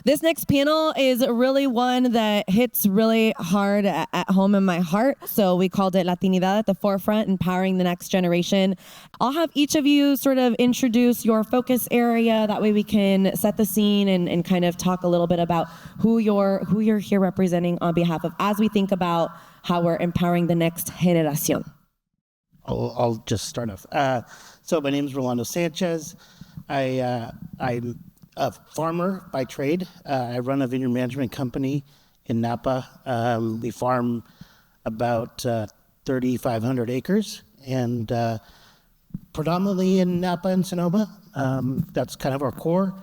This next panel is really one that hits really hard at home in my heart. So we called it Latinidad at the Forefront, Empowering the Next Generation. I'll have each of you sort of introduce your focus area. That way we can set the scene and kind of talk a little bit about who you're here representing on behalf of as we think about how we're empowering the next generación. I'll just start off. So my name is Rolando Sanchez. I'm a farmer by trade. I run a vineyard management company in Napa. We farm about 3,500 acres, and predominantly in Napa and Sonoma. That's kind of our core.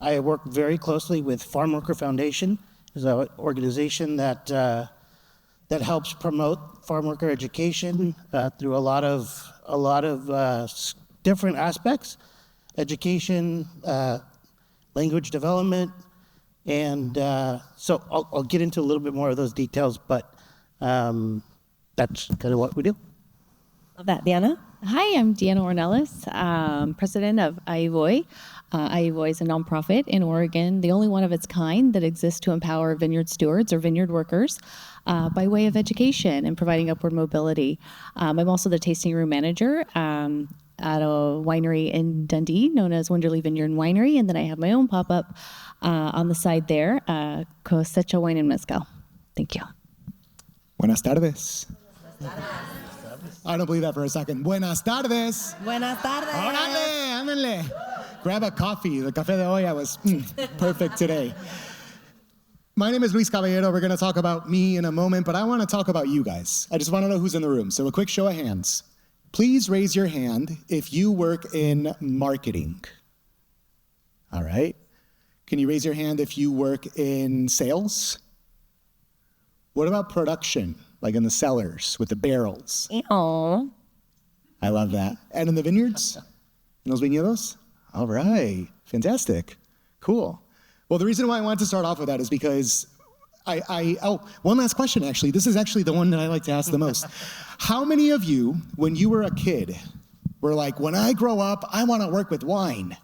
I work very closely with Farm Worker Foundation. It's an organization that helps promote farm worker education through a lot of different aspects: education, language development, and so I'll get into a little bit more of those details, but that's kind of what we do. Love that. Diana? Hi, I'm Diana Ornelas, president of AIVOY. AIVOY is a nonprofit in Oregon, the only one of its kind that exists to empower vineyard stewards or vineyard workers by way of education and providing upward mobility. I'm also the tasting room manager at a winery in Dundee known as Winderley Vineyard and Winery, and then I have my own pop-up on the side there, Cosecha Wine and Mezcal. Thank you. Buenas tardes. I don't believe that for a second. Buenas tardes. Buenas tardes. Órale, ándale. Grab a coffee. The café de olla was perfect today. My name is Luis Caballero. We're going to talk about me in a moment, but I want to talk about you guys. I just want to know who's in the room. So a quick show of hands. Please raise your hand if you work in marketing. All right. Can you raise your hand if you work in sales? What about production, like in the cellars with the barrels? Ew. I love that. And in the vineyards? In those viñedos? All right. Fantastic. Cool. Well, the reason why I want to start off with that is because one last question, actually. This is actually the one that I like to ask the most. How many of you, when you were a kid, were like, when I grow up, I want to work with wine?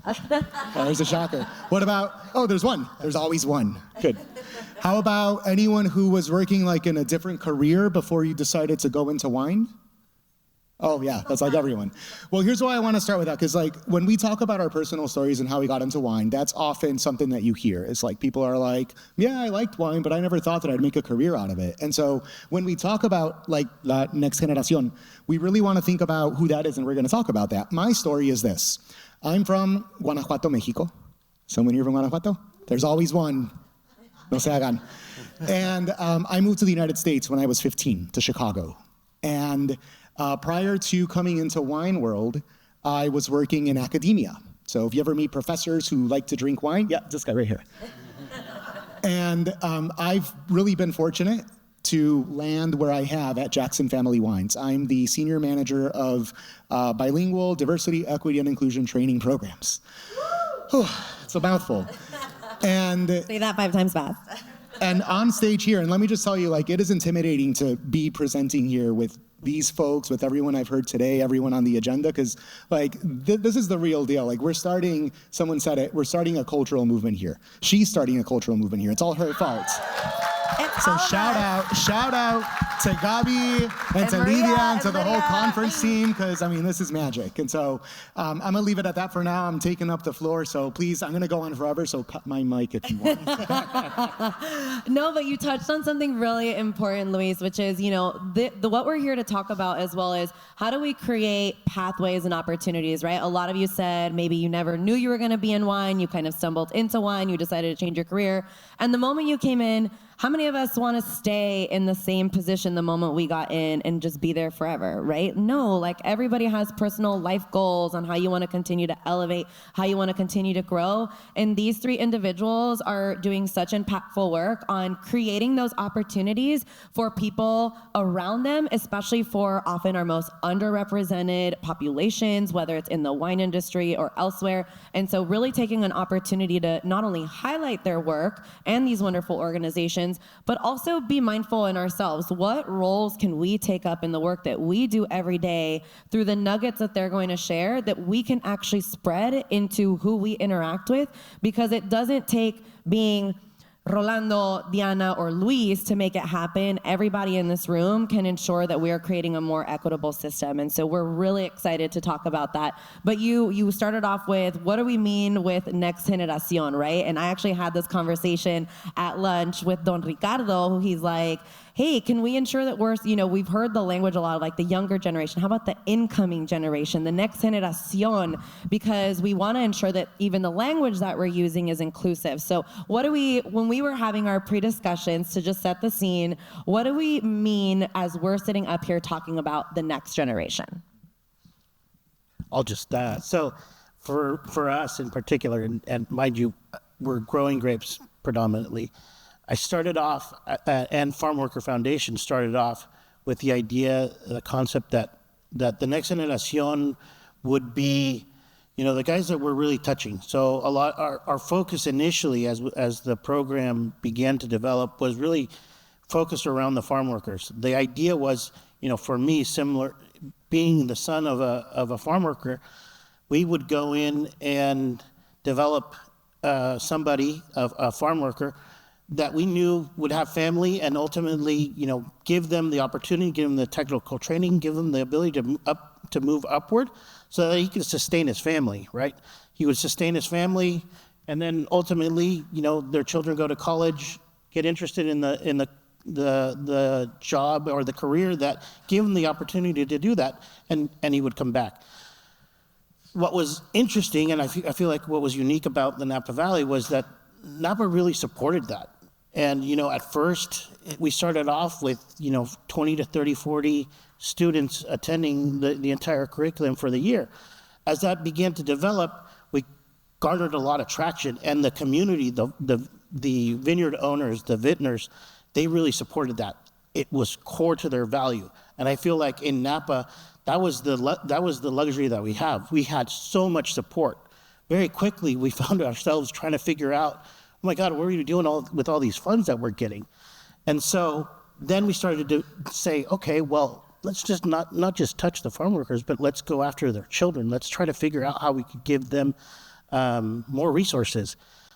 Oh, there's a shocker. What about, there's one. There's always one. Good. How about anyone who was working like in a different career before you decided to go into wine? Oh yeah, that's like everyone. Well, here's why I want to start with that, because like when we talk about our personal stories and how we got into wine, that's often something that you hear. It's like people are like, yeah, I liked wine, but I never thought that I'd make a career out of it. And so when we talk about like La Next Generación, we really want to think about who that is, and we're going to talk about that. My story is this. I'm from Guanajuato, Mexico. Someone here from Guanajuato? There's always one. No se hagan. And I moved to the United States when I was 15 to Chicago. And prior to coming into wine world, I was working in academia. So if you ever meet professors who like to drink wine, yeah, this guy right here. And I've really been fortunate to land where I have at Jackson Family Wines. I'm the senior manager of bilingual diversity, equity, and inclusion training programs. It's a mouthful. And say that 5 times fast. And on stage here, and let me just tell you, like, it is intimidating to be presenting here with these folks, with everyone I've heard today, everyone on the agenda, because like this is the real deal. Like someone said it, we're starting a cultural movement here. She's starting a cultural movement here. It's all her fault. So shout out to Gabi and to Lydia and to the whole conference team, because I mean, this is magic. And so I'm gonna leave it at that for now. I'm taking up the floor, so please, I'm gonna go on forever, so cut my mic if you want. No, but you touched on something really important, Luis, which is, what we're here to talk about, as well as how do we create pathways and opportunities, right? A lot of you said maybe you never knew you were gonna be in wine, you kind of stumbled into wine, you decided to change your career, and the moment you came in, how many of us want to stay in the same position the moment we got in and just be there forever, right? No, like everybody has personal life goals on how you want to continue to elevate, how you want to continue to grow. And these 3 individuals are doing such impactful work on creating those opportunities for people around them, especially for often our most underrepresented populations, whether it's in the wine industry or elsewhere. And so really taking an opportunity to not only highlight their work and these wonderful organizations, but also be mindful in ourselves. What what roles can we take up in the work that we do every day through the nuggets that they're going to share that we can actually spread into who we interact with, because it doesn't take being Rolando, Diana, or Luis to make it happen. Everybody in this room can ensure that we are creating a more equitable system. And so we're really excited to talk about that. But you started off with, what do we mean with Next Generación, right? And I actually had this conversation at lunch with Don Ricardo, who he's like, hey, can we ensure that we've heard the language a lot of like the younger generation. How about the incoming generation, the next generación? Because we want to ensure that even the language that we're using is inclusive. So when we were having our pre-discussions to just set the scene, what do we mean as we're sitting up here talking about the next generation? I'll just, so for us in particular, and mind you, we're growing grapes predominantly. I started off, and Farm Worker Foundation started off with the idea, the concept that the next generación would be, the guys that we're really touching. So our focus initially, as the program began to develop, was really focused around the farm workers. The idea was, for me, similar, being the son of a farm worker, we would go in and develop somebody, a farm worker, that we knew would have family, and ultimately, give them the opportunity, give them the technical training, give them the ability to move upward, so that he could sustain his family, right? He would sustain his family, and then ultimately, their children go to college, get interested in the job or the career that gave him the opportunity to do that, and he would come back. What was interesting, and I feel like what was unique about the Napa Valley, was that Napa really supported that. And, at first, we started off with, 20 to 30, 40 students attending the entire curriculum for the year. As that began to develop, we garnered a lot of traction, and the community, the vineyard owners, the vintners, they really supported that. It was core to their value. And I feel like in Napa, that was the luxury that we have. We had so much support. Very quickly, we found ourselves trying to figure out, oh my God, what are we doing with all these funds that we're getting? And so then we started to say, okay, well, let's just not just touch the farm workers, but let's go after their children. Let's try to figure out how we could give them more resources,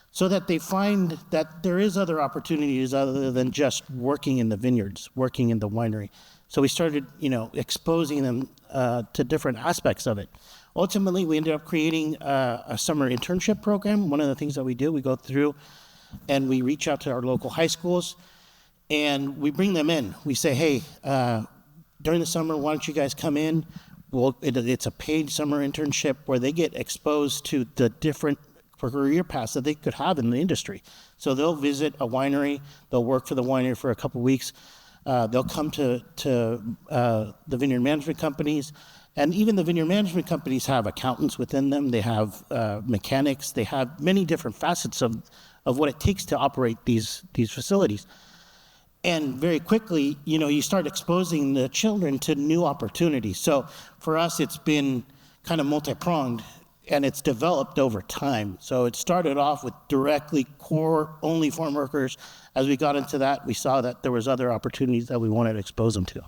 so that they find that there is other opportunities other than just working in the vineyards, working in the winery. So we started, exposing them to different aspects of it. Ultimately, we ended up creating a summer internship program. One of the things that we do, we go through and we reach out to our local high schools, and we bring them in. We say, hey, during the summer, why don't you guys come in? It's a paid summer internship where they get exposed to the different career paths that they could have in the industry. So they'll visit a winery, they'll work for the winery for a couple weeks, they'll come to the vineyard management companies. And even the vineyard management companies have accountants within them. They have mechanics. They have many different facets of what it takes to operate these facilities. And very quickly, you start exposing the children to new opportunities. So for us, it's been kind of multi-pronged, and it's developed over time. So it started off with directly core only farm workers. As we got into that, we saw that there was other opportunities that we wanted to expose them to.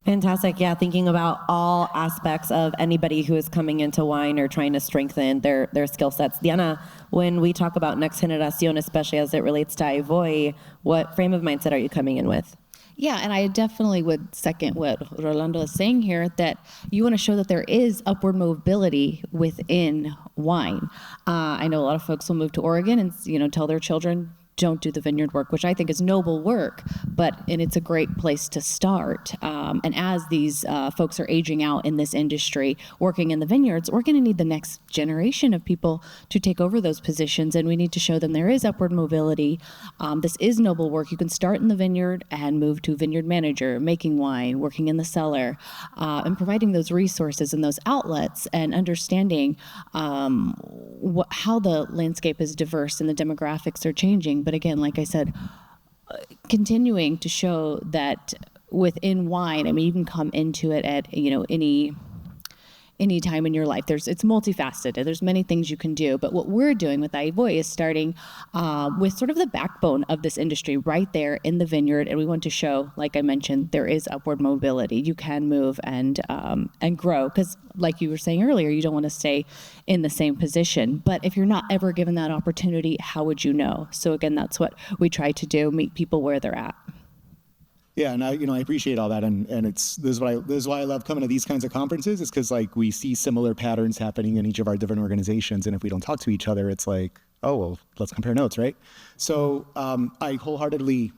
Fantastic. Yeah, thinking about all aspects of anybody who is coming into wine or trying to strengthen their skill sets. Diana, when we talk about Next Generación, especially as it relates to Ivoy, what frame of mindset are you coming in with? Yeah, and I definitely would second what Rolando is saying here, that you want to show that there is upward mobility within wine. I know a lot of folks will move to Oregon and tell their children, don't do the vineyard work, which I think is noble work, and it's a great place to start. And as these folks are aging out in this industry, working in the vineyards, we're going to need the next generation of people to take over those positions, and we need to show them there is upward mobility. This is noble work. You can start in the vineyard and move to vineyard manager, making wine, working in the cellar, and providing those resources and those outlets, and understanding how the landscape is diverse and the demographics are changing. But again, like I said, continuing to show that within wine, you can come into it at any any time in your life. It's multifaceted. There's many things you can do. But what we're doing with Ivoy is starting with sort of the backbone of this industry right there in the vineyard. And we want to show, like I mentioned, there is upward mobility. You can move and grow, because like you were saying earlier, you don't want to stay in the same position. But if you're not ever given that opportunity, how would you know? So again, that's what we try to do, meet people where they're at. Yeah, and I appreciate all that, and this is why I love coming to these kinds of conferences, is because like we see similar patterns happening in each of our different organizations, and if we don't talk to each other, it's like, oh well, let's compare notes, right? So I wholeheartedly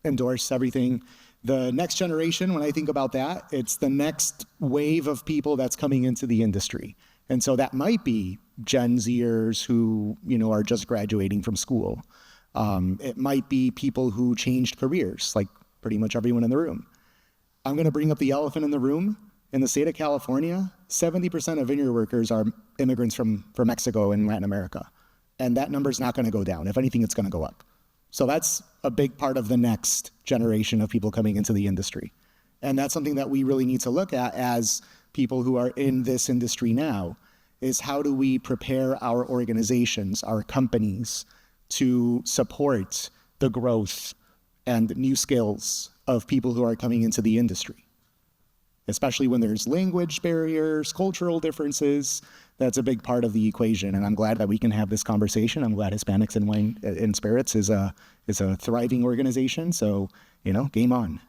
endorse everything. The next generation, when I think about that, it's the next wave of people that's coming into the industry, and so that might be Gen Zers who are just graduating from school. It might be people who changed careers, like pretty much everyone in the room. I'm going to bring up the elephant in the room. In the state of California, 70% of vineyard workers are immigrants from Mexico and Latin America. And that number is not going to go down. If anything, it's going to go up. So that's a big part of the next generation of people coming into the industry. And that's something that we really need to look at as people who are in this industry now, is how do we prepare our organizations, our companies, to support the growth and new skills of people who are coming into the industry, especially when there's language barriers, cultural differences. That's a big part of the equation, and I'm glad that we can have this conversation. I'm glad Hispanics in Wine and Spirits is a thriving organization. So, game on.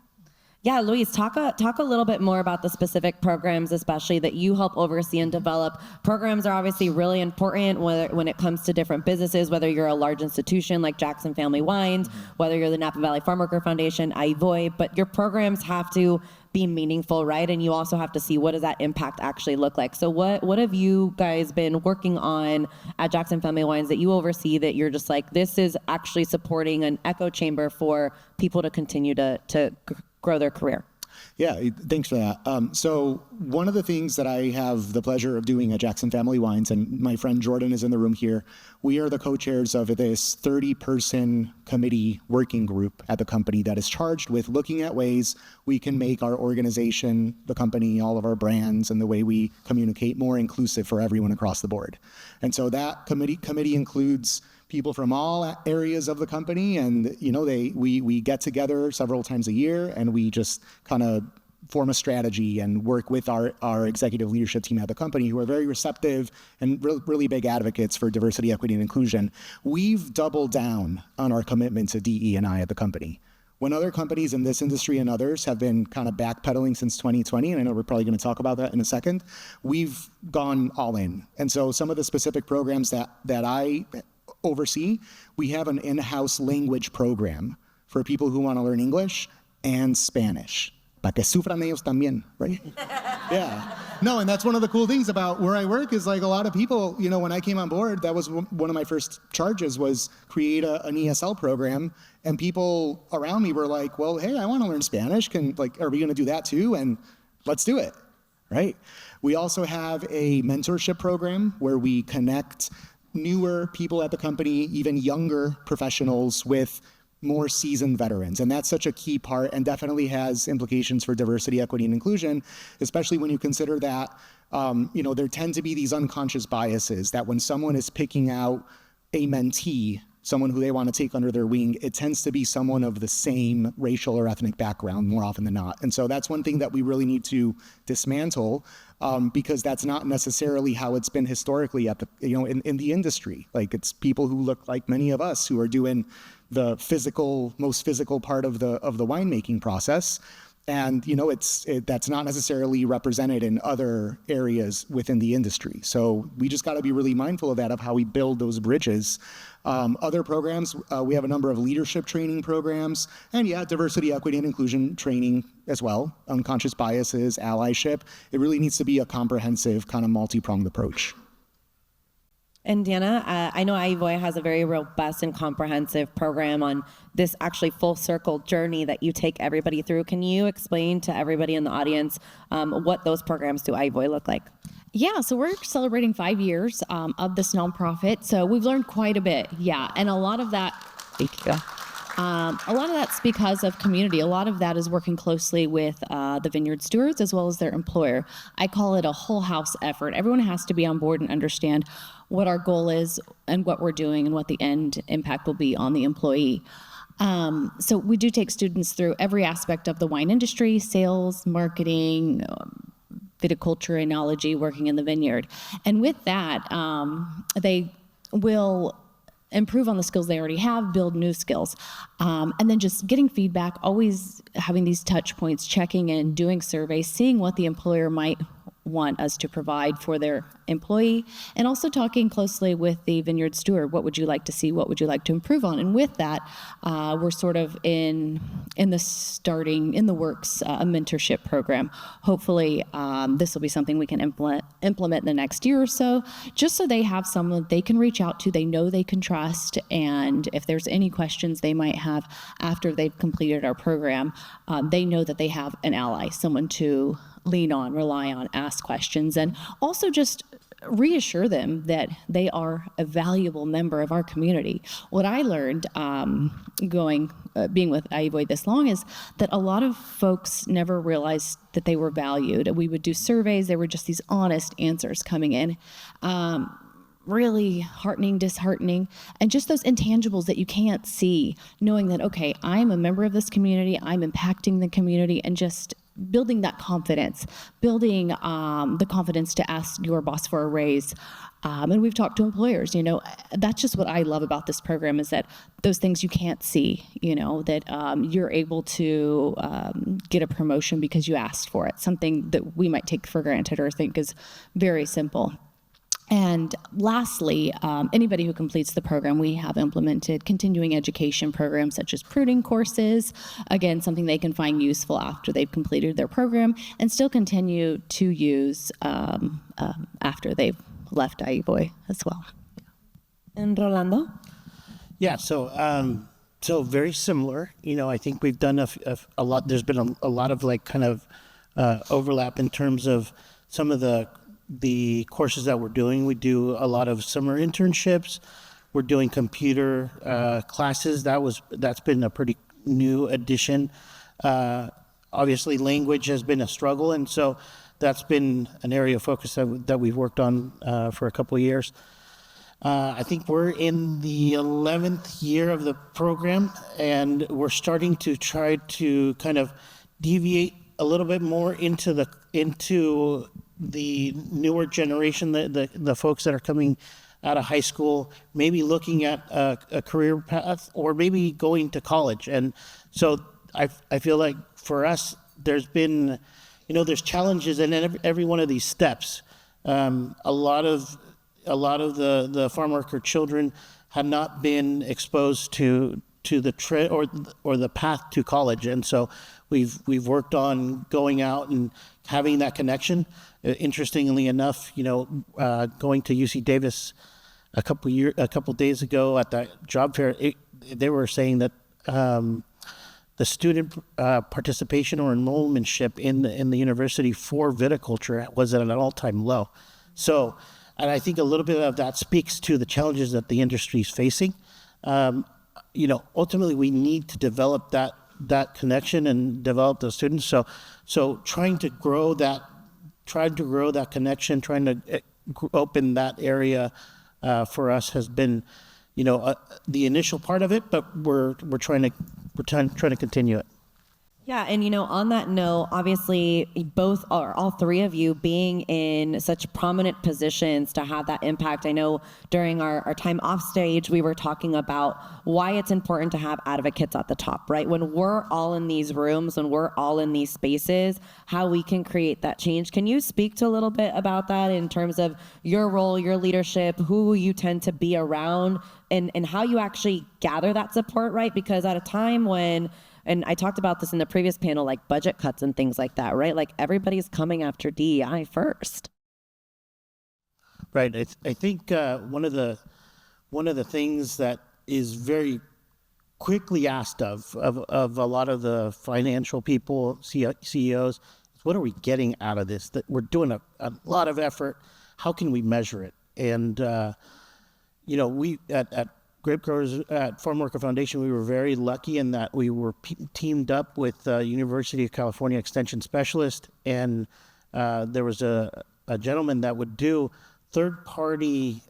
Yeah, Luis, talk a little bit more about the specific programs, especially that you help oversee and develop. Programs are obviously really important when it comes to different businesses, whether you're a large institution like Jackson Family Wines, whether you're the Napa Valley Farmworker Foundation, Ivoy, but your programs have to be meaningful, right? And you also have to see, what does that impact actually look like? So what have you guys been working on at Jackson Family Wines that you oversee, that you're just like, this is actually supporting an echo chamber for people to continue to grow their career? Yeah, thanks for that. So one of the things that I have the pleasure of doing at Jackson Family Wines, and my friend Jordan is in the room here, we are the co-chairs of this 30-person committee working group at the company that is charged with looking at ways we can make our organization, the company, all of our brands, and the way we communicate more inclusive for everyone across the board. And so that committee includes people from all areas of the company, and we get together several times a year, and we just kind of form a strategy and work with our executive leadership team at the company, who are very receptive and really big advocates for diversity, equity, and inclusion. We've doubled down on our commitment to DE&I at the company. When other companies in this industry and others have been kind of backpedaling since 2020, and I know we're probably going to talk about that in a second, we've gone all in. And so some of the specific programs that I oversee, we have an in-house language program for people who want to learn English and Spanish. Para que sufran ellos también, right? Yeah. No, and that's one of the cool things about where I work, is like a lot of people, when I came on board, that was one of my first charges, was create an ESL program, and people around me were like, well, hey, I want to learn Spanish. Are we going to do that too? And let's do it, right? We also have a mentorship program where we connect newer people at the company, even younger professionals, with more seasoned veterans. And that's such a key part, and definitely has implications for diversity, equity, and inclusion, especially when you consider that, there tend to be these unconscious biases that when someone is picking out a mentee, someone who they want to take under their wing, it tends to be someone of the same racial or ethnic background more often than not. And so that's one thing that we really need to dismantle, because that's not necessarily how it's been historically at the, in the industry. Like, it's people who look like many of us who are doing the most physical part of the winemaking process. And, that's not necessarily represented in other areas within the industry. So we just got to be really mindful of that, of how we build those bridges. Other programs, we have a number of leadership training programs, and diversity, equity, and inclusion training as well. Unconscious biases, allyship. It really needs to be a comprehensive, kind of multi-pronged approach. And Deanna, I know Ivoy has a very robust and comprehensive program on this actually full circle journey that you take everybody through. Can you explain to everybody in the audience what those programs through Ivoy look like? Yeah, so we're celebrating 5 years of this nonprofit. So we've learned quite a bit. Yeah, and a lot of that, thank you. A lot of that's because of community. A lot of that is working closely with the vineyard stewards as well as their employer. I call it a whole house effort. Everyone has to be on board and understand what our goal is and what we're doing and what the end impact will be on the employee. So we do take students through every aspect of the wine industry, sales, marketing, viticulture, enology, working in the vineyard. And with that, they will improve on the skills they already have, build new skills. And then just getting feedback, always having these touch points, checking in, doing surveys, seeing what the employer might want us to provide for their employee, and also talking closely with the vineyard steward. What would you like to see? What would you like to improve on? And with that, we're sort of in the works, a mentorship program. Hopefully, this will be something we can implement in the next year or so, just so they have someone they can reach out to, they know they can trust, and if there's any questions they might have after they've completed our program, they know that they have an ally, someone to lean on, rely on, ask questions, and also just reassure them that they are a valuable member of our community. What I learned being with Ahí this long is that a lot of folks never realized that they were valued. We would do surveys, there were just these honest answers coming in. Really heartening, disheartening, and just those intangibles that you can't see, knowing that, okay, I'm a member of this community, I'm impacting the community, and just building that confidence, building the confidence to ask your boss for a raise. And we've talked to employers, that's just what I love about this program, is that those things you can't see, that you're able to get a promotion because you asked for it, something that we might take for granted or think is very simple. And lastly, anybody who completes the program, we have implemented continuing education programs such as pruning courses, again, something they can find useful after they've completed their program and still continue to use after they've left Ahí as well. And Rolando? Yeah, so very similar. I think we've done a lot. There's been a lot of overlap in terms of some of the courses that we're doing. We do a lot of summer internships. We're doing computer classes. That's been a pretty new addition. Obviously, language has been a struggle, and so that's been an area of focus that we've worked on for a couple of years. I think we're in the 11th year of the program, and we're starting to try to kind of deviate a little bit more into the newer generation, the folks that are coming out of high school, maybe looking at a career path or maybe going to college. And so I feel like for us, there's been, there's challenges in every one of these steps. A lot of the farm worker children had not been exposed to the or the path to college, and so we've worked on going out and having that connection. Interestingly enough, going to UC Davis a couple days ago at that job fair, they were saying that the student participation or enrollmentship in the university for viticulture was at an all-time low. So, and I think a little bit of that speaks to the challenges that the industry is facing. Ultimately, we need to develop that connection and develop those students. So trying to grow that connection, trying to open that area for us has been, the initial part of it, but we're trying to continue it. Yeah, and on that note, obviously all three of you being in such prominent positions to have that impact. I know during our time off stage, we were talking about why it's important to have advocates at the top, right? When we're all in these rooms, when we're all in these spaces, how we can create that change. Can you speak to a little bit about that in terms of your role, your leadership, who you tend to be around, and how you actually gather that support, right? Because at a time when, and I talked about this in the previous panel, like budget cuts and things like that, right? Like everybody's coming after DEI first. Right. I think one of the things that is very quickly asked of a lot of the financial people, CEOs, is what are we getting out of this? That we're doing a lot of effort. How can we measure it? And we at grape growers at Farm Worker Foundation, we were very lucky in that we were teamed up with University of California Extension Specialist, and there was a gentleman that would do third-party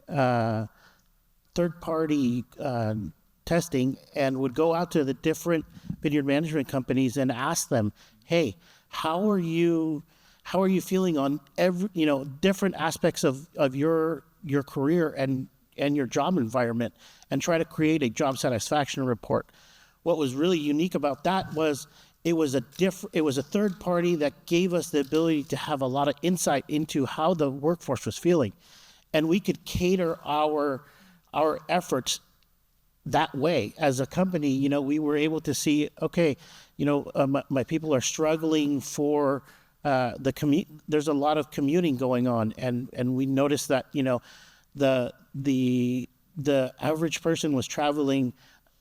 testing and would go out to the different vineyard management companies and ask them, hey, how are you feeling on different aspects of your career and your job environment, and try to create a job satisfaction report. What was really unique about that was it was a third party that gave us the ability to have a lot of insight into how the workforce was feeling, and we could cater our efforts that way. As a company, we were able to see, okay, my people are struggling for the commute. There's a lot of commuting going on, and we noticed that the average person was traveling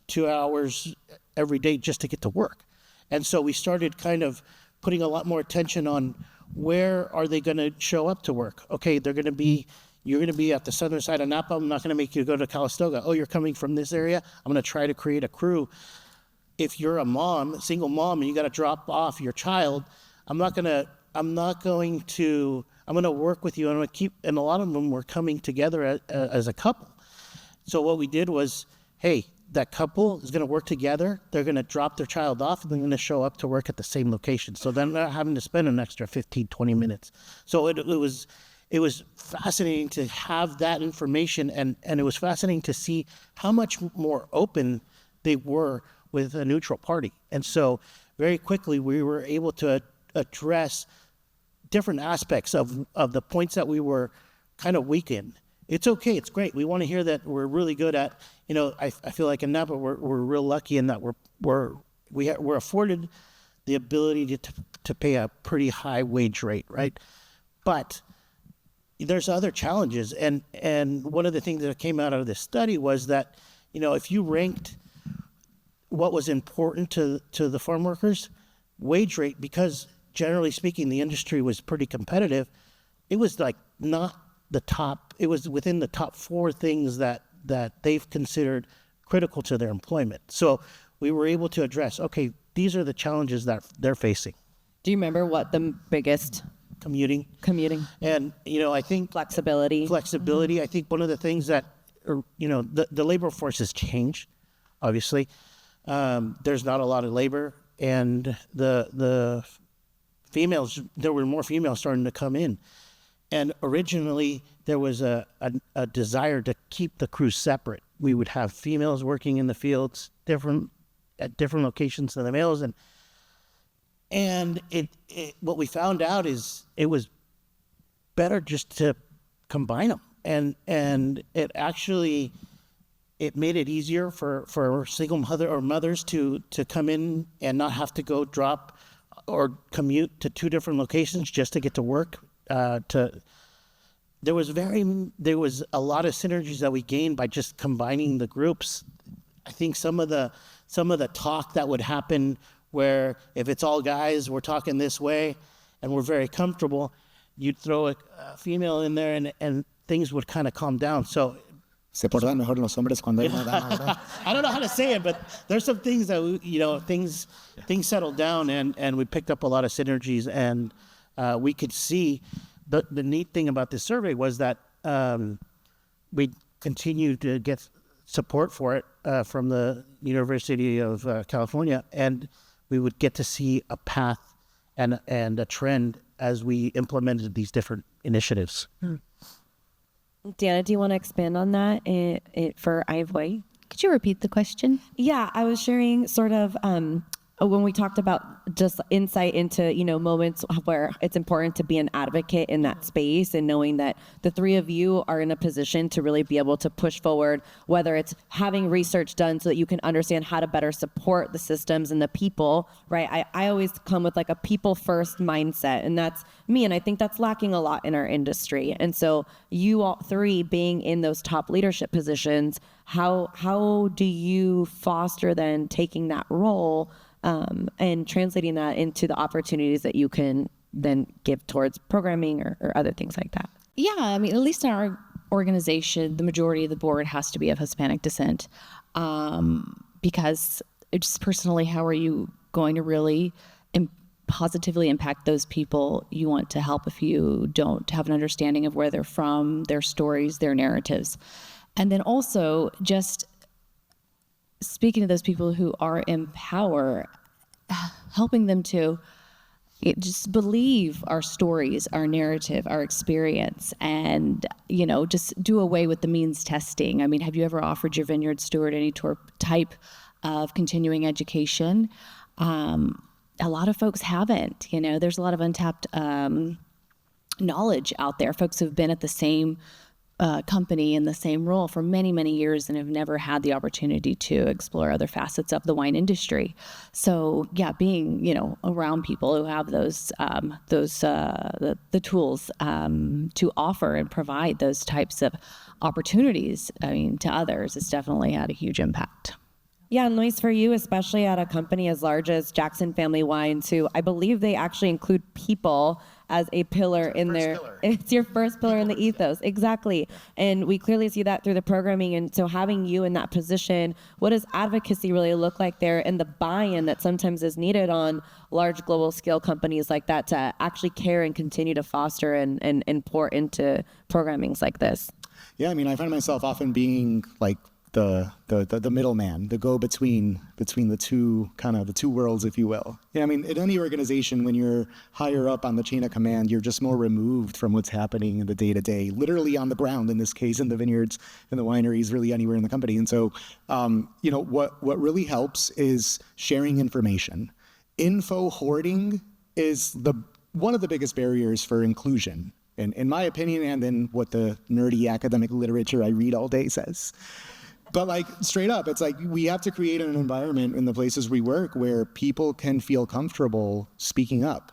2 hours every day just to get to work. And so we started kind of putting a lot more attention on where are they going to show up to work. Okay, you're going to be at the southern side of Napa. I'm not going to make you go to Calistoga. Oh, you're coming from this area? I'm going to try to create a crew. If you're a single mom, and you got to drop off your child, I'm going to work with you. And a lot of them were coming together as a couple. So what we did was, hey, that couple is going to work together. They're going to drop their child off, and they're going to show up to work at the same location. So they're not having to spend an extra 15, 20 minutes. So it was fascinating to have that information, and it was fascinating to see how much more open they were with a neutral party. And so very quickly we were able to address different aspects of the points that we were kind of weak in. It's okay, it's great. We want to hear that we're really good at, I feel like in Napa we're real lucky in that we're afforded the ability to pay a pretty high wage rate, right? But there's other challenges, and one of the things that came out of this study was that, if you ranked what was important to the farm workers, wage rate, because generally speaking the industry was pretty competitive, it was like not the top. It was within the top 4 things that they've considered critical to their employment. So we were able to address, okay, these are the challenges that they're facing. Do you remember what the biggest? Commuting. And, I think Flexibility. I think one of the things that, the labor force has changed, obviously. There's not a lot of labor, and the females, there were more females starting to come in. And originally there was a desire to keep the crews separate. We would have females working in the fields at different locations than the males, and what we found out is it was better just to combine them, and it made it easier for single mothers to come in and not have to go drop or commute to 2 different locations just to get to work. There was a lot of synergies that we gained by just combining the groups. I think some of the talk that would happen, where if it's all guys, we're talking this way and we're very comfortable, you'd throw a female in there and things would kind of calm down. So Se portan mejor los hombres cuando hay una dama, ¿verdad? I don't know how to say it, but there's some things that things settled down, and we picked up a lot of synergies, and we could see the neat thing about this survey was that we continued to get support for it from the University of California, and we would get to see a path and a trend as we implemented these different initiatives. Deanna, do you want to expand on that for Ivoy? Could you repeat the question? Yeah, I was sharing sort of when we talked about just insight into, moments where it's important to be an advocate in that space, and knowing that the 3 of you are in a position to really be able to push forward, whether it's having research done so that you can understand how to better support the systems and the people, right? I always come with like a people first mindset, and that's me. And I think that's lacking a lot in our industry. And so you all 3 being in those top leadership positions, how do you foster then taking that role and translating that into the opportunities that you can then give towards programming or other things like that? Yeah, I mean, at least in our organization, the majority of the board has to be of Hispanic descent, because just personally, how are you going to really positively impact those people you want to help if you don't have an understanding of where they're from, their stories, their narratives? And then also just speaking to those people who are in power, helping them to just believe our stories, our narrative, our experience, and, just do away with the means testing. I mean, have you ever offered your vineyard steward any type of continuing education? A lot of folks haven't. There's a lot of untapped knowledge out there. Folks who've been at the same company in the same role for many, many years and have never had the opportunity to explore other facets of the wine industry. So yeah, being, around people who have the tools to offer and provide those types of opportunities, to others, it's definitely had a huge impact. Yeah, and Luis, for you, especially at a company as large as Jackson Family Wines, who I believe they actually include people as a pillar in their, it's your first pillar in the ethos, exactly. Yeah. And we clearly see that through the programming. And so having you in that position, what does advocacy really look like there, and the buy-in that sometimes is needed on large global scale companies like that to actually care and continue to foster and pour into programmings like this? Yeah, I find myself often being like the middleman, the go-between between the two worlds, if you will. Yeah, in any organization, when you're higher up on the chain of command, you're just more removed from what's happening in the day-to-day, literally on the ground, in this case, in the vineyards, in the wineries, really anywhere in the company. And so, what really helps is sharing information. Info hoarding is one of the biggest barriers for inclusion, in my opinion, and in what the nerdy academic literature I read all day says. But straight up, it's we have to create an environment in the places we work where people can feel comfortable speaking up.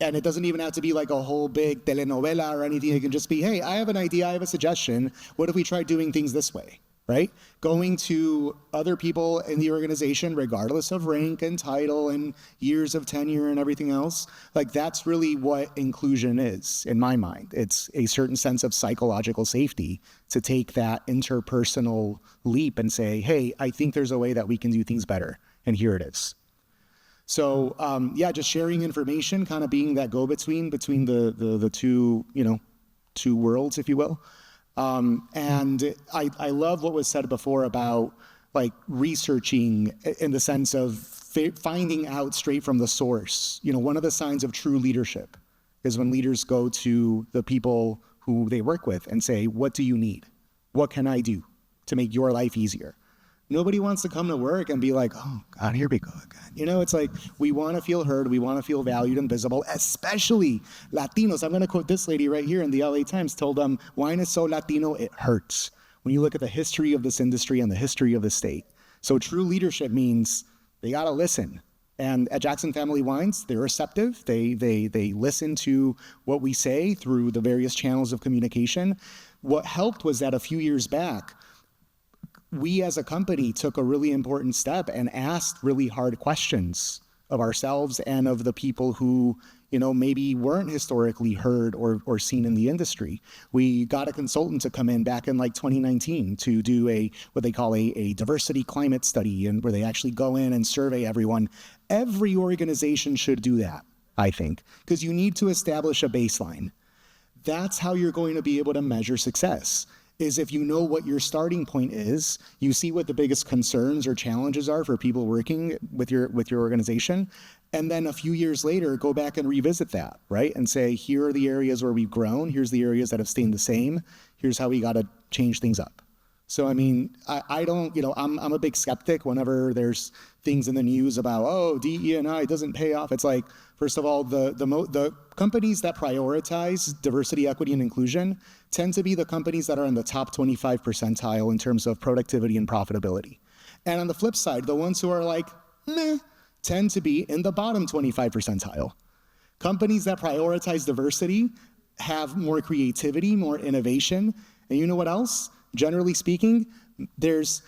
And it doesn't even have to be like a whole big telenovela or anything. It can just be, hey, I have an idea, I have a suggestion. What if we try doing things this way, right? Going to other people in the organization, regardless of rank and title and years of tenure and everything else, that's really what inclusion is, in my mind. It's a certain sense of psychological safety to take that interpersonal leap and say, hey, I think there's a way that we can do things better, and here it is. So just sharing information, kind of being that go-between between the two, two worlds, if you will. And I love what was said before about researching in the sense of finding out straight from the source. One of the signs of true leadership is when leaders go to the people who they work with and say, what do you need? What can I do to make your life easier? Nobody wants to come to work and be like, oh God, here we go again. It's we want to feel heard, we want to feel valued and visible, especially Latinos. I'm going to quote this lady right here in the LA Times, told them, wine is so Latino, it hurts. When you look at the history of this industry and the history of the state. So true leadership means they got to listen. And at Jackson Family Wines, they're receptive. They listen to what we say through the various channels of communication. What helped was that a few years back, we as a company took a really important step and asked really hard questions of ourselves and of the people who, maybe weren't historically heard or seen in the industry. We got a consultant to come in back in 2019 to do what they call a diversity climate study, and where they actually go in and survey everyone. Every organization should do that, I think, because you need to establish a baseline. That's how you're going to be able to measure success. Is if you know what your starting point is, you see what the biggest concerns or challenges are for people working with your organization, and then a few years later, go back and revisit that, right? And say, here are the areas where we've grown, here's the areas that have stayed the same, here's how we got to change things up. So, I don't, I'm a big skeptic whenever there's things in the news about, DE&I doesn't pay off. It's first of all, the companies that prioritize diversity, equity, and inclusion tend to be the companies that are in the top 25 percentile in terms of productivity and profitability. And on the flip side, the ones who are meh, tend to be in the bottom 25 percentile. Companies that prioritize diversity have more creativity, more innovation, and you know what else? Generally speaking, there's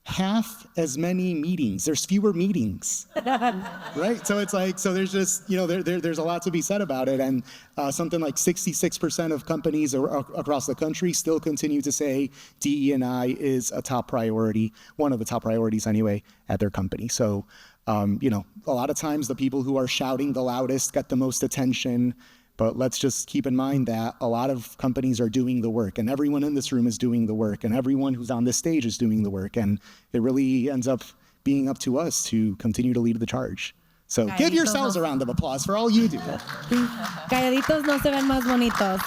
half as many meetings. There's fewer meetings, right? So it's like, so there's just, there's a lot to be said about it. And something like 66% of companies across the country still continue to say DE&I is a top priority, one of the top priorities anyway, at their company. So, a lot of times the people who are shouting the loudest get the most attention. But let's just keep in mind that a lot of companies are doing the work, and everyone in this room is doing the work, and everyone who's on this stage is doing the work. And it really ends up being up to us to continue to lead the charge. So give yourselves a round of applause for all you do. Calladitos no se ven más bonitos.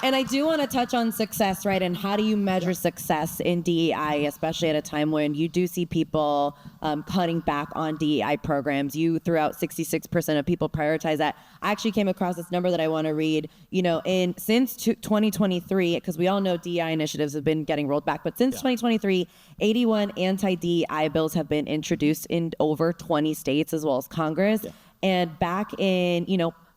And I do want to touch on success, right? And how do you measure success in DEI, especially at a time when you do see people cutting back on DEI programs? You threw out 66% of people prioritize that. I actually came across this number that I want to read. Since 2023, because we all know DEI initiatives have been getting rolled back, but since 2023, 81 anti-DEI bills have been introduced in over 20 states as well as Congress. Yeah. And back in,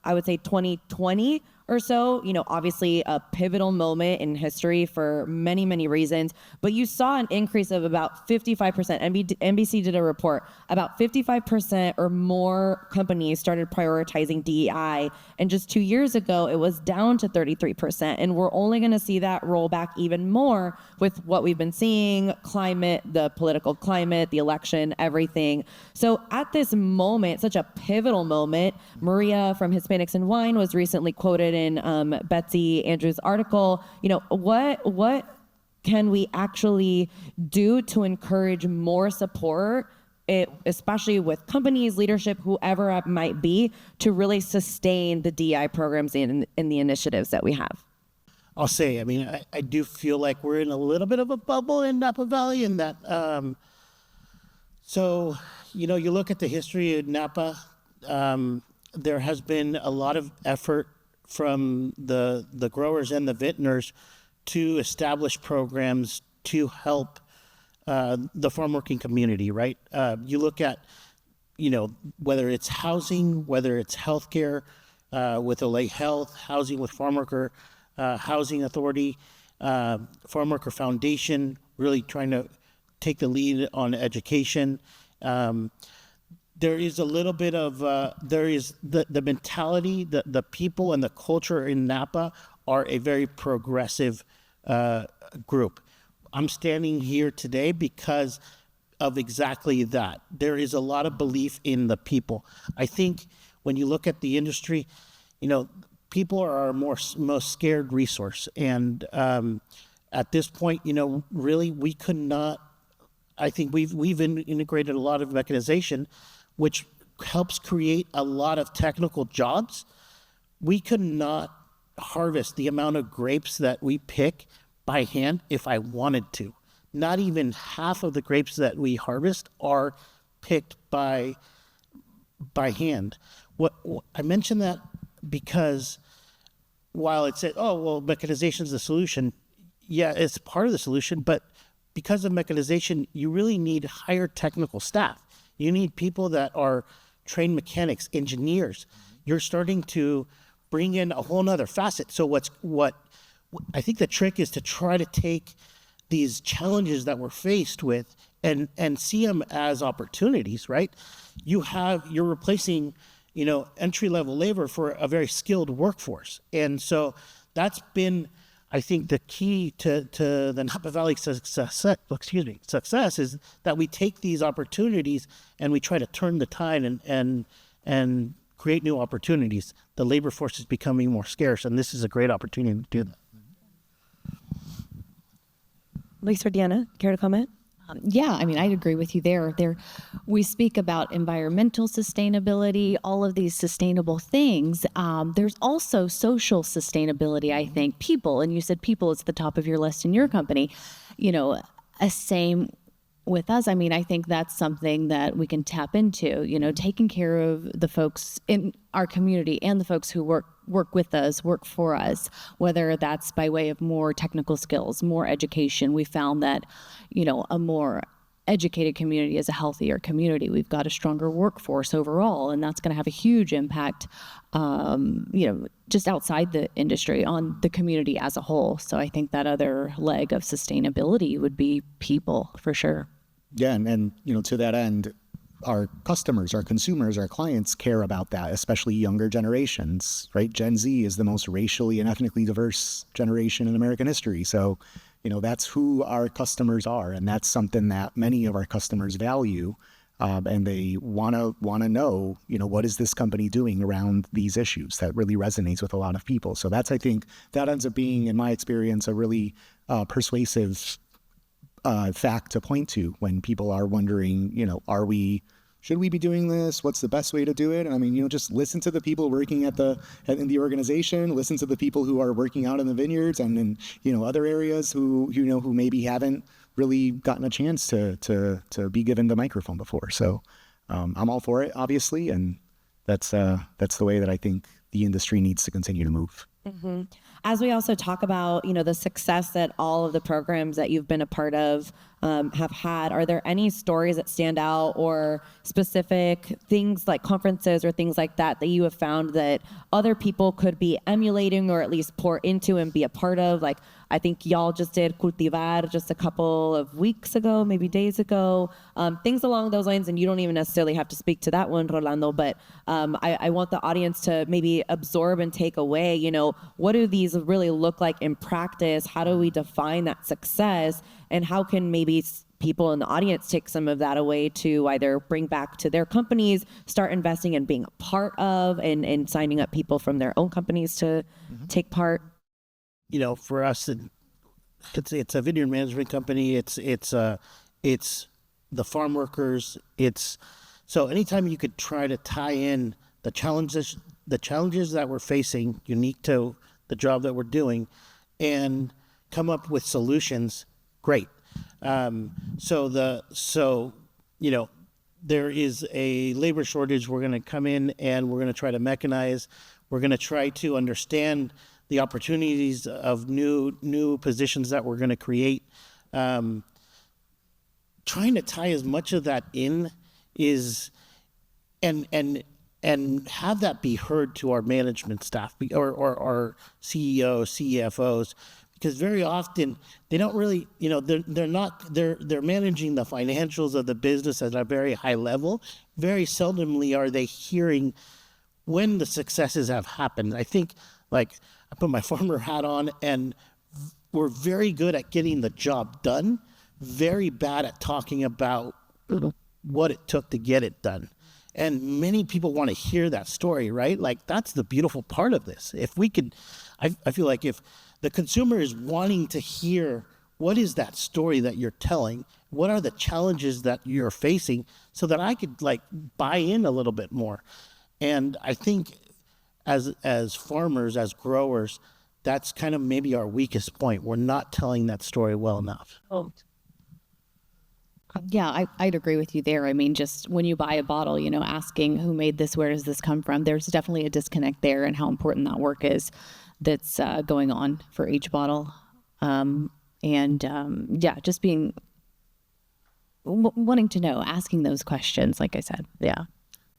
I would say 2020 or so, obviously a pivotal moment in history for many, many reasons. But you saw an increase of about 55%. NBC did a report. About 55% or more companies started prioritizing DEI. And just 2 years ago, it was down to 33%. And we're only going to see that roll back even more with what we've been seeing, climate, the political climate, the election, everything. So at this moment, such a pivotal moment, Maria from Hispanics and Wine was recently quoted in Betsy Andrews' article. What can we actually do to encourage more support, especially with companies, leadership, whoever it might be, to really sustain the DEI programs in the initiatives that we have? I'll say, I do feel like we're in a little bit of a bubble in Napa Valley, in that, you look at the history of Napa, there has been a lot of effort from the growers and the vintners to establish programs to help the farm working community, right? You look at, whether it's housing, whether it's healthcare with LA Health, housing with Farm Worker Housing Authority, Farm Worker Foundation, really trying to take the lead on education. There is a little bit of, there is the mentality, the people and the culture in Napa are a very progressive group. I'm standing here today because of exactly that. There is a lot of belief in the people. I think when you look at the industry, people are our most scared resource. And at this point, really we could not, I think we've integrated a lot of mechanization, which helps create a lot of technical jobs. We could not harvest the amount of grapes that we pick by hand if I wanted to. Not even half of the grapes that we harvest are picked by hand. I mentioned that because while it said, mechanization is the solution, yeah, it's part of the solution, but because of mechanization, you really need higher technical staff. You need people that are trained mechanics, engineers. You're starting to bring in a whole nother facet. So what I think the trick is to try to take these challenges that we're faced with and see them as opportunities, right? You're replacing, entry-level labor for a very skilled workforce. And so that's been, I think, the key to the Napa Valley success is that we take these opportunities and we try to turn the tide and create new opportunities. The labor force is becoming more scarce, and this is a great opportunity to do that. Lisa or Deanna, care to comment? I'd agree with you there. We speak about environmental sustainability, all of these sustainable things. There's also social sustainability, I think. People, and you said people is the top of your list in your company. Same with us. I think that's something that we can tap into, taking care of the folks in our community and the folks who work with us, work for us, whether that's by way of more technical skills, more education. We found that, a more educated community is a healthier community. We've got a stronger workforce overall, and that's going to have a huge impact, just outside the industry on the community as a whole. So I think that other leg of sustainability would be people, for sure. Yeah, and to that end, our customers, our consumers, our clients care about that, especially younger generations, right? Gen Z is the most racially and ethnically diverse generation in American history. So, that's who our customers are, and that's something that many of our customers value, and they want to know, what is this company doing around these issues? That really resonates with a lot of people. So that's, I think, that ends up being, in my experience, a really persuasive fact to point to when people are wondering, should we be doing this? What's the best way to do it? And I mean, just listen to the people working in the organization, listen to the people who are working out in the vineyards and in, other areas who maybe haven't really gotten a chance to be given the microphone before. So I'm all for it, obviously. And that's the way that I think the industry needs to continue to move. Mm-hmm. As we also talk about, the success that all of the programs that you've been a part of have had, are there any stories that stand out or specific things like conferences or things like that you have found that other people could be emulating or at least pour into and be a part of? Like, I think y'all just did Cultivar just a couple of weeks ago, maybe days ago, things along those lines. And you don't even necessarily have to speak to that one, Rolando, but I want the audience to maybe absorb and take away, what do these really look like in practice? How do we define that success? And how can maybe people in the audience take some of that away to either bring back to their companies, start investing in being a part of, and signing up people from their own companies to take part? For us, it's a vineyard management company. It's the farm workers. So anytime you could try to tie in the challenges that we're facing, unique to the job that we're doing, and come up with solutions, great. There is a labor shortage. We're going to come in and we're going to try to mechanize. We're going to try to understand the opportunities of new positions that we're going to create. Trying to tie as much of that in is, and have that be heard to our management staff or our CEOs, CFOs, because very often they don't really, they're managing the financials of the business at a very high level. Very seldomly are they hearing when the successes have happened. I think, I put my farmer hat on, and we're very good at getting the job done, very bad at talking about what it took to get it done. And many people want to hear that story, right? That's the beautiful part of this. If we could, I feel like if the consumer is wanting to hear, what is that story that you're telling? What are the challenges that you're facing, so that I could buy in a little bit more? And I think as farmers, as growers, that's kind of maybe our weakest point. We're not telling that story well enough. Yeah, I'd agree with you there. I mean, just when you buy a bottle, asking who made this, where does this come from? There's definitely a disconnect there, and how important that work is that's going on for each bottle. Just being wanting to know, asking those questions, like I said. Yeah.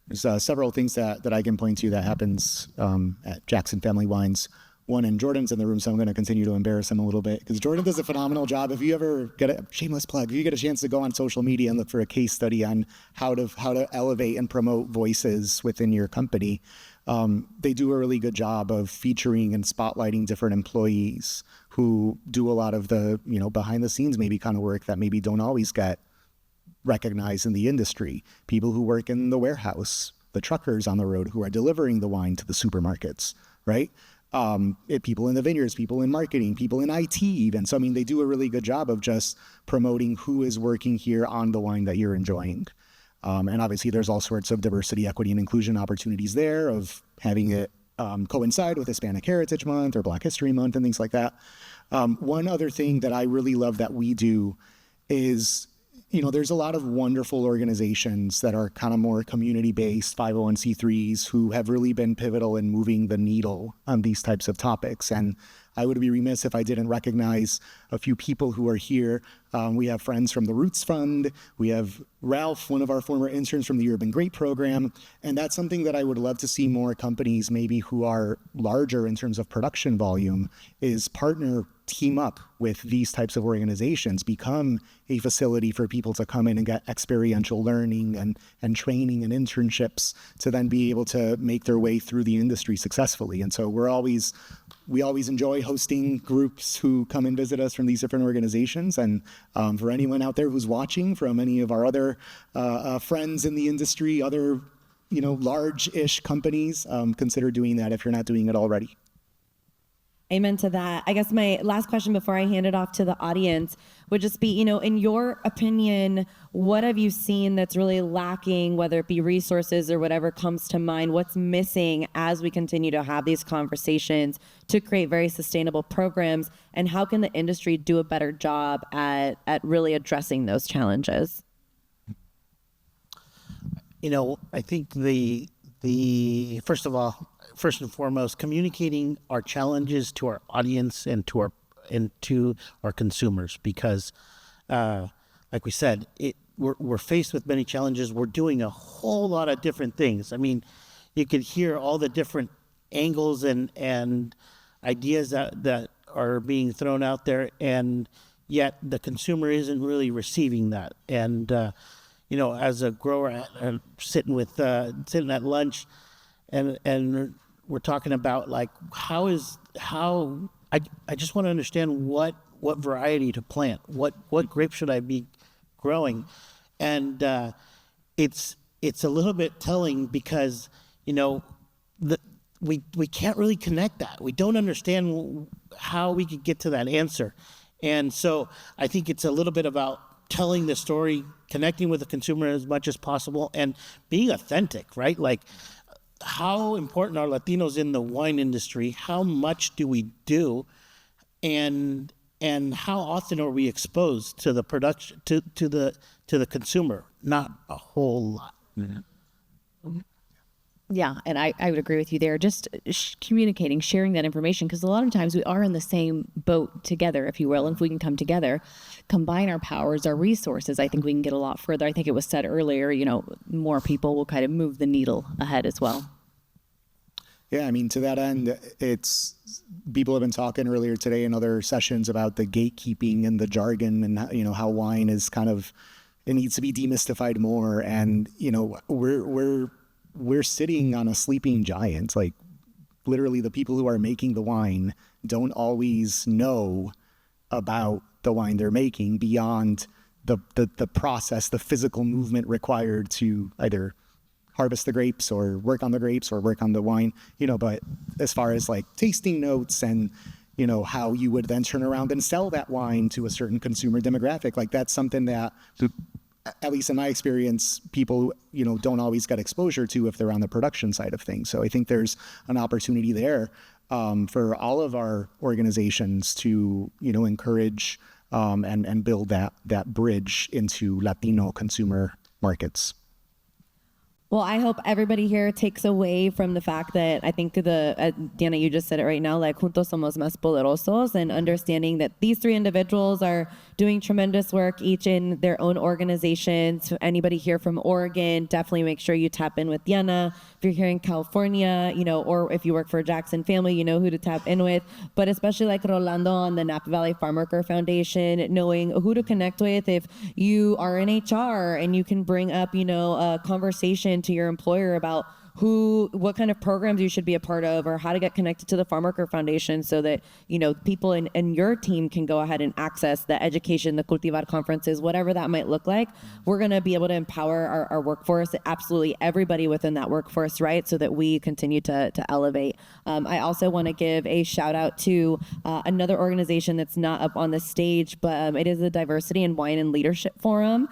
There's several things that I can point to that happens at Jackson Family Wines. One, and Jordan's in the room, so I'm going to continue to embarrass him a little bit, because Jordan does a phenomenal job. If you ever get a shameless plug, if you get a chance to go on social media and look for a case study on how to elevate and promote voices within your company, they do a really good job of featuring and spotlighting different employees who do a lot of the behind the scenes maybe kind of work that maybe don't always get recognized in the industry. People who work in the warehouse, the truckers on the road who are delivering the wine to the supermarkets, right? People in the vineyards, people in marketing, people in IT even. So, they do a really good job of just promoting who is working here on the wine that you're enjoying. And obviously there's all sorts of diversity, equity, and inclusion opportunities there of having it coincide with Hispanic Heritage Month or Black History Month and things like that. One other thing that I really love that we do is, there's a lot of wonderful organizations that are kind of more community-based 501c3s who have really been pivotal in moving the needle on these types of topics. And I would be remiss if I didn't recognize a few people who are here. We have friends from the Roots Fund. We have Ralph, one of our former interns from the Urban Great program. And that's something that I would love to see more companies maybe who are larger in terms of production volume is team up with these types of organizations, become a facility for people to come in and get experiential learning and training and internships to then be able to make their way through the industry successfully. And so we always enjoy hosting groups who come and visit us from these different organizations. And for anyone out there who's watching from any of our other friends in the industry, other large-ish companies, consider doing that if you're not doing it already. Amen to that. I guess my last question before I hand it off to the audience would just be, in your opinion, what have you seen that's really lacking, whether it be resources or whatever comes to mind? What's missing as we continue to have these conversations to create very sustainable programs? And how can the industry do a better job at really addressing those challenges? I think first and foremost, communicating our challenges to our audience and to our consumers, because, like we said, we're faced with many challenges. We're doing a whole lot of different things. I mean, you could hear all the different angles and ideas that are being thrown out there, and yet the consumer isn't really receiving that. And as a grower, sitting at lunch, and we're talking about like how I just want to understand what variety to plant, what grape should I be growing, and it's a little bit telling because we can't really connect that. We don't understand how we could get to that answer, and so I think it's a little bit about telling the story, connecting with the consumer as much as possible, and being authentic, right? Like, how important are Latinos in the wine industry? How much do we do? And how often are we exposed to the production, to the consumer? Not a whole lot. Mm-hmm. Yeah, and I would agree with you there. Just communicating, sharing that information, because a lot of times we are in the same boat together, if you will. And if we can come together, combine our powers, our resources, I think we can get a lot further. I think it was said earlier, more people will kind of move the needle ahead as well. Yeah, I mean, to that end, people have been talking earlier today in other sessions about the gatekeeping and the jargon and, how wine is it needs to be demystified more. And, we're sitting on a sleeping giant. Like, literally the people who are making the wine don't always know about the wine they're making beyond the process, the physical movement required to either harvest the grapes or work on the grapes or work on the wine, but as far as like tasting notes and, how you would then turn around and sell that wine to a certain consumer demographic, like that's something that, at least in my experience, people, don't always get exposure to if they're on the production side of things. So I think there's an opportunity there for all of our organizations to, encourage and build that bridge into Latino consumer markets. Well, I hope everybody here takes away from the fact that I think Diana, you just said it right now, like juntos somos más poderosos, and understanding that these three individuals are doing tremendous work, each in their own organizations. So anybody here from Oregon, definitely make sure you tap in with Diana. If you're here in California, or if you work for Jackson Family, you know who to tap in with. But especially like Rolando on the Napa Valley Farm Worker Foundation, knowing who to connect with if you are in HR and you can bring up, a conversation to your employer about what kind of programs you should be a part of, or how to get connected to the Farm Worker Foundation so that, people in your team can go ahead and access the education, the Cultivar conferences, whatever that might look like. We're going to be able to empower our workforce, absolutely everybody within that workforce, right? So that we continue to elevate. I also want to give a shout out to another organization that's not up on the stage, but it is the Diversity in Wine and Leadership Forum.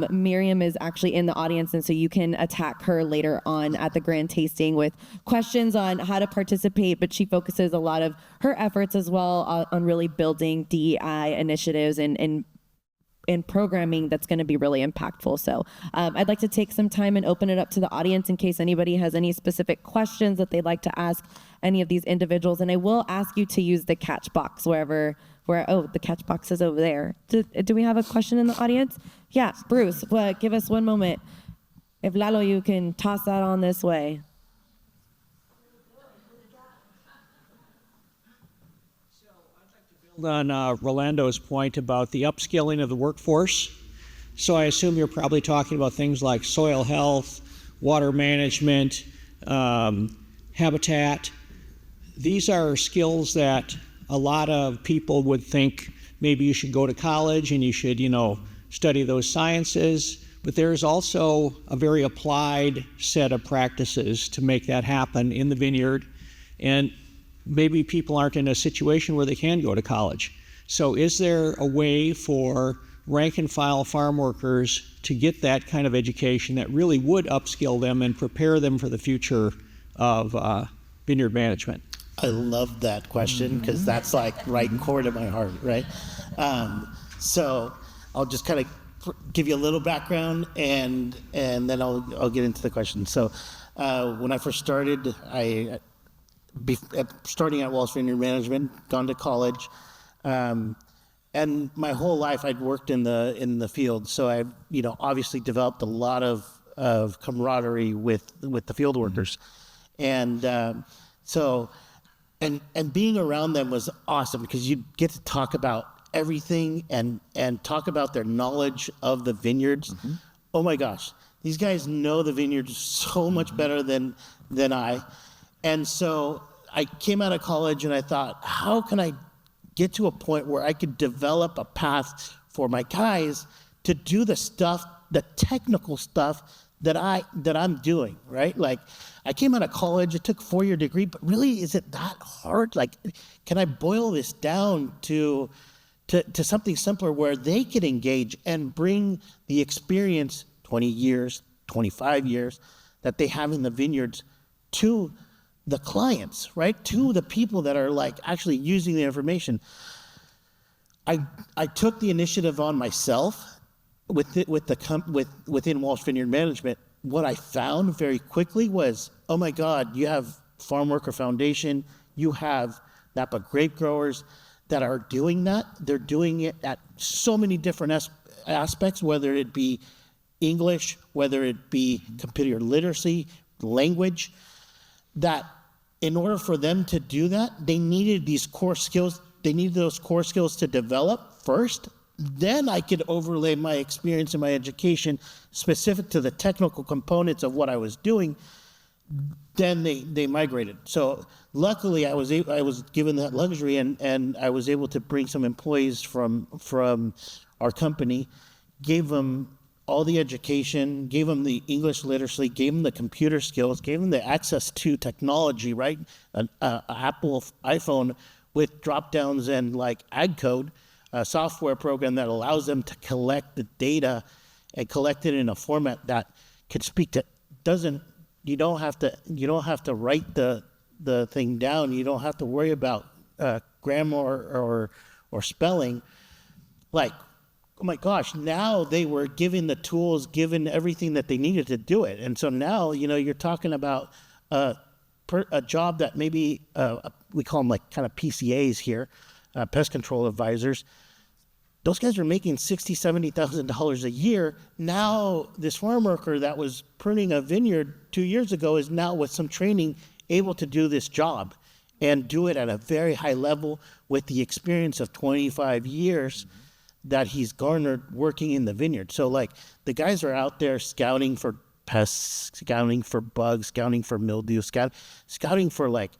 Miriam is actually in the audience, and so you can attack her later on at the grand tasting with questions on how to participate, but she focuses a lot of her efforts as well on really building DEI initiatives and in programming that's going to be really impactful. So I'd like to take some time and open it up to the audience in case anybody has any specific questions that they'd like to ask any of these individuals. And I will ask you to use the catch box where the catch box is over there. Do we have a question in the audience? Yeah, Bruce, give us one moment. If Lalo, you can toss that on this way. On Rolando's point about the upskilling of the workforce. So I assume you're probably talking about things like soil health, water management, habitat. These are skills that a lot of people would think maybe you should go to college and you should, study those sciences. But there's also a very applied set of practices to make that happen in the vineyard. And maybe people aren't in a situation where they can go to college. So is there a way for rank and file farm workers to get that kind of education that really would upskill them and prepare them for the future of vineyard management? I love that question because that's like right core to my heart, right? So I'll just kind of give you a little background and then I'll get into the question. So when I first started, starting at Walsh Vineyard Management, gone to college, and my whole life I'd worked in the field. So I, obviously developed a lot of camaraderie with the field workers, and so being around them was awesome because you get to talk about everything and talk about their knowledge of the vineyards. Oh my gosh, these guys know the vineyards so much better than I. And so I came out of college and I thought, how can I get to a point where I could develop a path for my guys to do the stuff, the technical stuff that I'm doing, right? Like I came out of college, it took a 4-year degree, but really is it that hard? Like, can I boil this down to something simpler where they can engage and bring the experience, 20 years, 25 years that they have in the vineyards to the clients, right? To the people that are like actually using the information. I took the initiative on myself within Walsh Vineyard Management. What I found very quickly was, oh my God, you have Farm Worker Foundation, you have Napa grape growers that are doing that. They're doing it at so many different aspects, whether it be English, whether it be computer literacy, language, that in order for them to do that, they needed these core skills. They needed those core skills to develop first. Then I could overlay my experience and my education specific to the technical components of what I was doing. Then they migrated. So luckily I was given that luxury and I was able to bring some employees from our company, gave them all the education, gave them the English literacy, gave them the computer skills, gave them the access to technology, right? An Apple iPhone with drop downs and like ag code, a software program that allows them to collect the data and collect it in a format that can speak to, you don't have to write the thing down. You don't have to worry about grammar or spelling. Like, oh my gosh, now they were given the tools, given everything that they needed to do it. And so now, you're talking about a job that maybe we call them like kind of PCAs here, pest control advisors. Those guys are making $60,000, $70,000 a year. Now this farm worker that was pruning a vineyard 2 years ago is now with some training able to do this job and do it at a very high level with the experience of 25 years that he's garnered working in the vineyard. So like the guys are out there scouting for pests, scouting for bugs, scouting for mildew, scouting for like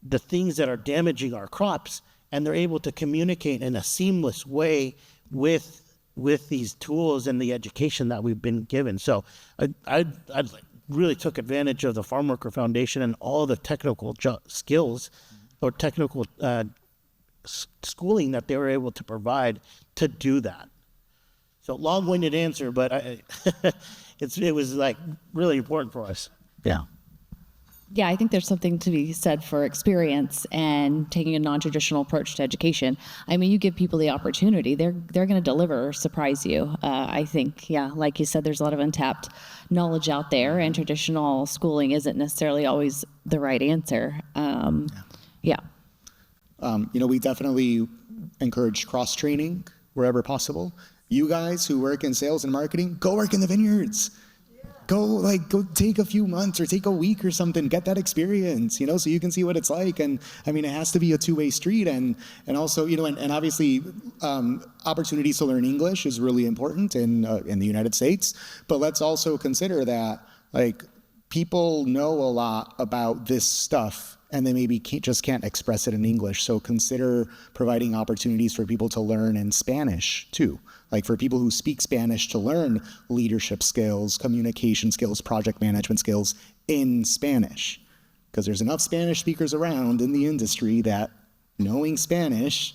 the things that are damaging our crops, and they're able to communicate in a seamless way with these tools and the education that we've been given. So I really took advantage of the Farm Worker Foundation and all the technical skills or technical schooling that they were able to provide to do that. So long-winded answer, but it was like really important for us. Yeah. Yeah, I think there's something to be said for experience and taking a non-traditional approach to education. I mean, you give people the opportunity, they're going to deliver or surprise you. I think, yeah, like you said, there's a lot of untapped knowledge out there, and traditional schooling isn't necessarily always the right answer. Yeah. We definitely encourage cross-training wherever possible. You guys who work in sales and marketing, go work in the vineyards. Go take a few months or take a week or something, get that experience, so you can see what it's like. And I mean, it has to be a two-way street. And also, and obviously, opportunities to learn English is really important in the United States. But let's also consider that, people know a lot about this stuff, and they maybe just can't express it in English. So consider providing opportunities for people to learn in Spanish too. For people who speak Spanish to learn leadership skills, communication skills, project management skills in Spanish. Because there's enough Spanish speakers around in the industry that knowing Spanish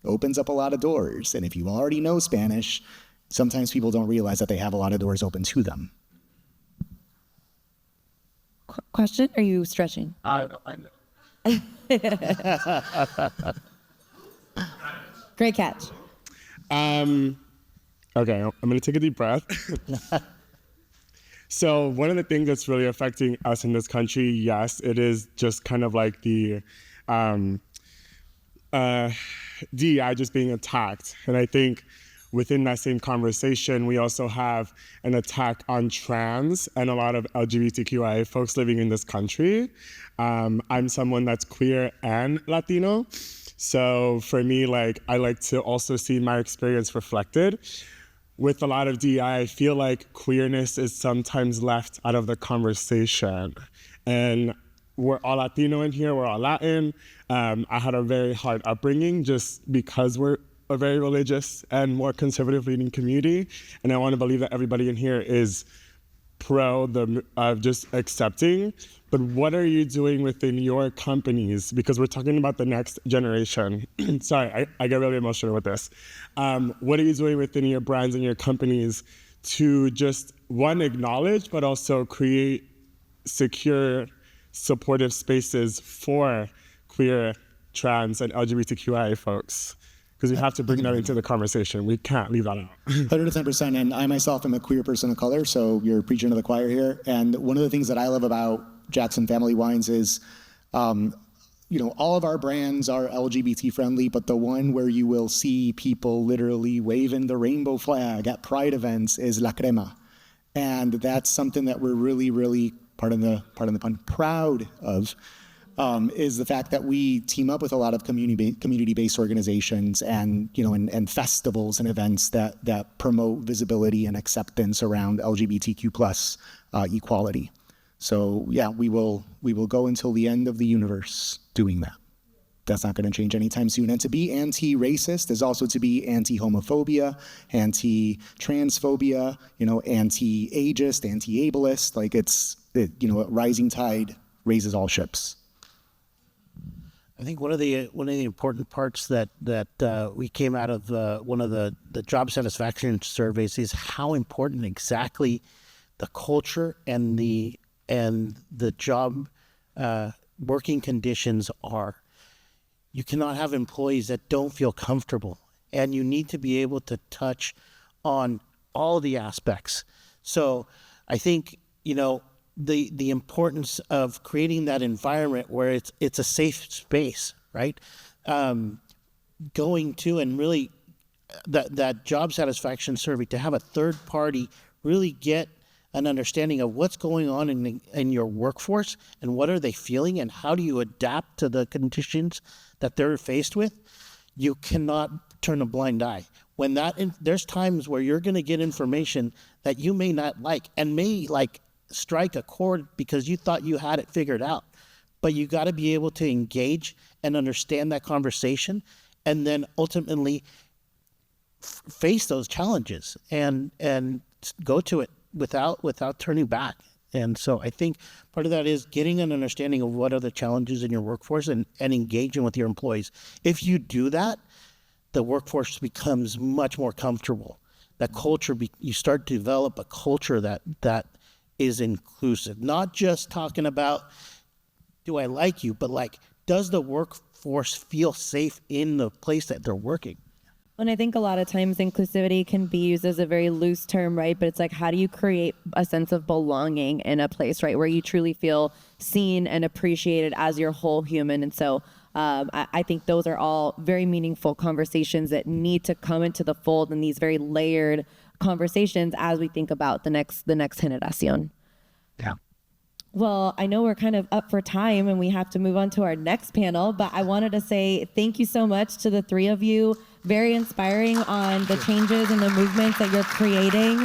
opens up a lot of doors. And if you already know Spanish, sometimes people don't realize that they have a lot of doors open to them. Question? Are you stretching? I know. Great catch. Okay, I'm going to take a deep breath. So one of the things that's really affecting us in this country, yes, it is just kind of like the DEI just being attacked. And I think within that same conversation, we also have an attack on trans and a lot of LGBTQIA folks living in this country. I'm someone that's queer and Latino. So for me, I like to also see my experience reflected. With a lot of DEI, I feel like queerness is sometimes left out of the conversation. And we're all Latino in here, we're all Latin. I had a very hard upbringing just because we're a very religious and more conservative leaning community. And I want to believe that everybody in here is pro just accepting. But what are you doing within your companies? Because we're talking about the next generation. Sorry, I get really emotional with this. What are you doing within your brands and your companies to just, one, acknowledge, but also create secure, supportive spaces for queer, trans, and LGBTQIA folks? Because we have to bring that into the conversation. We can't leave that out. 110%. And I myself am a queer person of color, so you're preaching to the choir here. And one of the things that I love about Jackson Family Wines is, all of our brands are LGBT friendly, but the one where you will see people literally waving the rainbow flag at Pride events is La Crema. And that's something that we're really, really, pardon the pun, proud of. Is the fact that we team up with a lot of community-based organizations and festivals and events that promote visibility and acceptance around LGBTQ plus equality. So yeah, we will go until the end of the universe doing that. That's not going to change anytime soon. And to be anti-racist is also to be anti-homophobia, anti-transphobia, anti-ageist, anti-ableist. A rising tide raises all ships. I think one of the important parts that we came out of one of the job satisfaction surveys is how important exactly the culture and the job working conditions are. You cannot have employees that don't feel comfortable, and you need to be able to touch on all the aspects. So I think the importance of creating that environment where it's a safe space, right? Going to and really that job satisfaction survey, to have a third party really get an understanding of what's going on in your workforce and what are they feeling and how do you adapt to the conditions that they're faced with. You cannot turn a blind eye. When there's times where you're going to get information that you may not like and may strike a chord because you thought you had it figured out, but you got to be able to engage and understand that conversation and then ultimately face those challenges and go to it without turning back. And so I think part of that is getting an understanding of what are the challenges in your workforce and engaging with your employees. If you do that, the workforce becomes much more comfortable. That culture, you start to develop a culture that is inclusive, not just talking about, do I like you, but like, does the workforce feel safe in the place that they're working? And I think a lot of times inclusivity can be used as a very loose term, right? But it's like, how do you create a sense of belonging in a place, right? Where you truly feel seen and appreciated as your whole human. And so I think those are all very meaningful conversations that need to come into the fold in these very layered conversations as we think about the next generación. Yeah. Well, I know we're kind of up for time and we have to move on to our next panel, but I wanted to say thank you so much to the three of you. Very inspiring on the changes and the movements that you're creating.